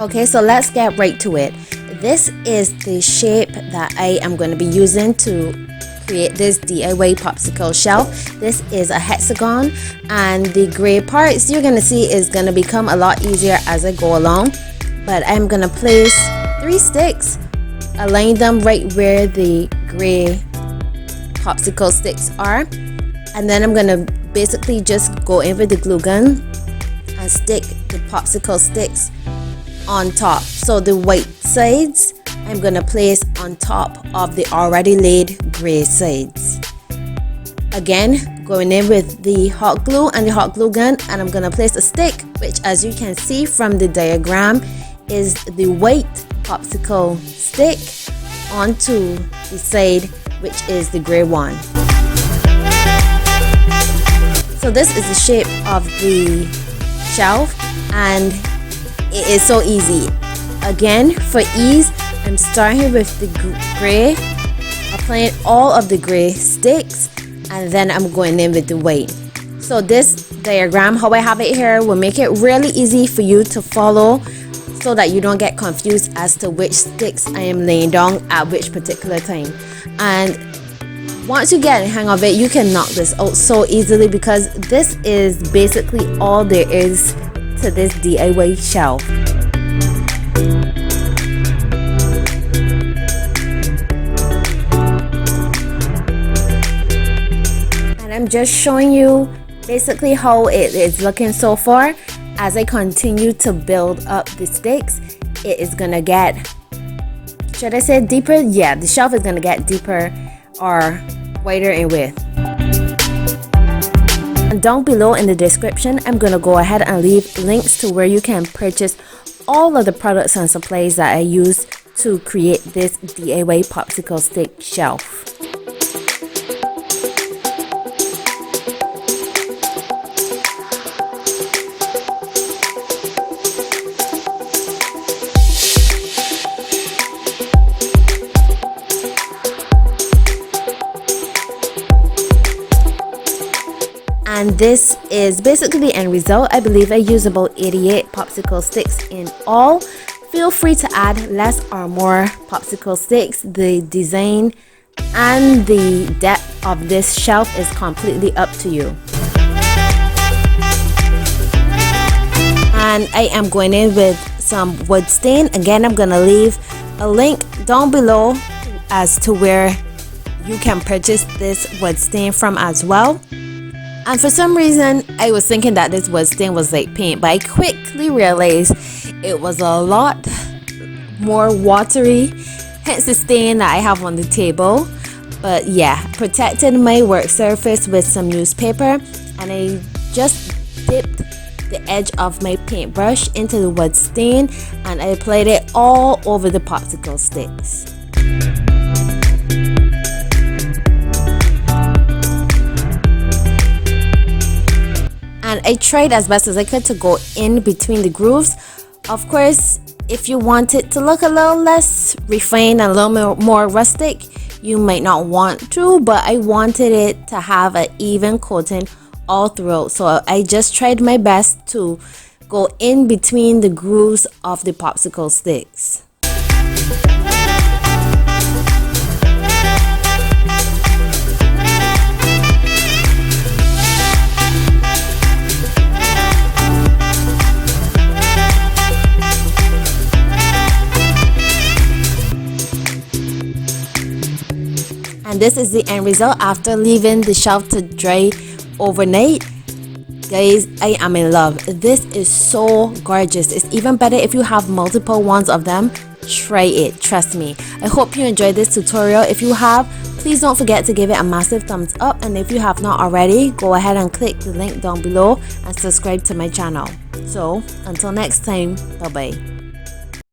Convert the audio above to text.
Okay, so let's get right to it. This is the shape that I am going to be using to create this DIY popsicle shelf. This is a hexagon, and the gray parts you're going to see is going to become a lot easier as I go along. But I'm going to place 3 sticks, align them right where the gray popsicle sticks are, and then I'm going to basically just go in with the glue gun and stick the popsicle sticks on top. So the white sides I'm gonna place on top of the already laid gray sides. Again, going in with the hot glue and the hot glue gun, and I'm gonna place a stick, which as you can see from the diagram is the white popsicle stick, onto the side which is the gray one. So this is the shape of the shelf, and it is so easy. Again, for ease, I'm starting with the gray, applying all of the gray sticks, and then I'm going in with the white. So this diagram, how I have it here, will make it really easy for you to follow, so that you don't get confused as to which sticks I am laying down at which particular time. And once you get the hang of it, you can knock this out so easily, because this is basically all there is to this DIY shelf. And I'm just showing you basically how it is looking so far. As I continue to build up the sticks, it is gonna get, should I say deeper? Yeah, the shelf is gonna get deeper or wider in width. And down below in the description, I'm gonna go ahead and leave links to where you can purchase all of the products and supplies that I use to create this DIY popsicle stick shelf. And this is basically the end result. I believe I use about 88 popsicle sticks in all. Feel free to add less or more popsicle sticks. The design and the depth of this shelf is completely up to you. And I am going in with some wood stain. Again, I'm gonna leave a link down below as to where you can purchase this wood stain from as well. And for some reason, I was thinking that this wood stain was like paint, but I quickly realized it was a lot more watery, hence the stain that I have on the table. But yeah, protected my work surface with some newspaper, and I just dipped the edge of my paintbrush into the wood stain, and I applied it all over the popsicle sticks. And I tried as best as I could to go in between the grooves. Of course, if you want it to look a little less refined and a little more rustic, you might not want to, but I wanted it to have an even coating all throughout. So I just tried my best to go in between the grooves of the popsicle sticks. And this is the end result after leaving the shelf to dry overnight. Guys, I am in love. This is so gorgeous. It's even better if you have multiple ones of them. Try it, trust me. I hope you enjoyed this tutorial. If you have, please don't forget to give it a massive thumbs up, and if you have not already, go ahead and click the link down below and subscribe to my channel. So until next time, bye bye.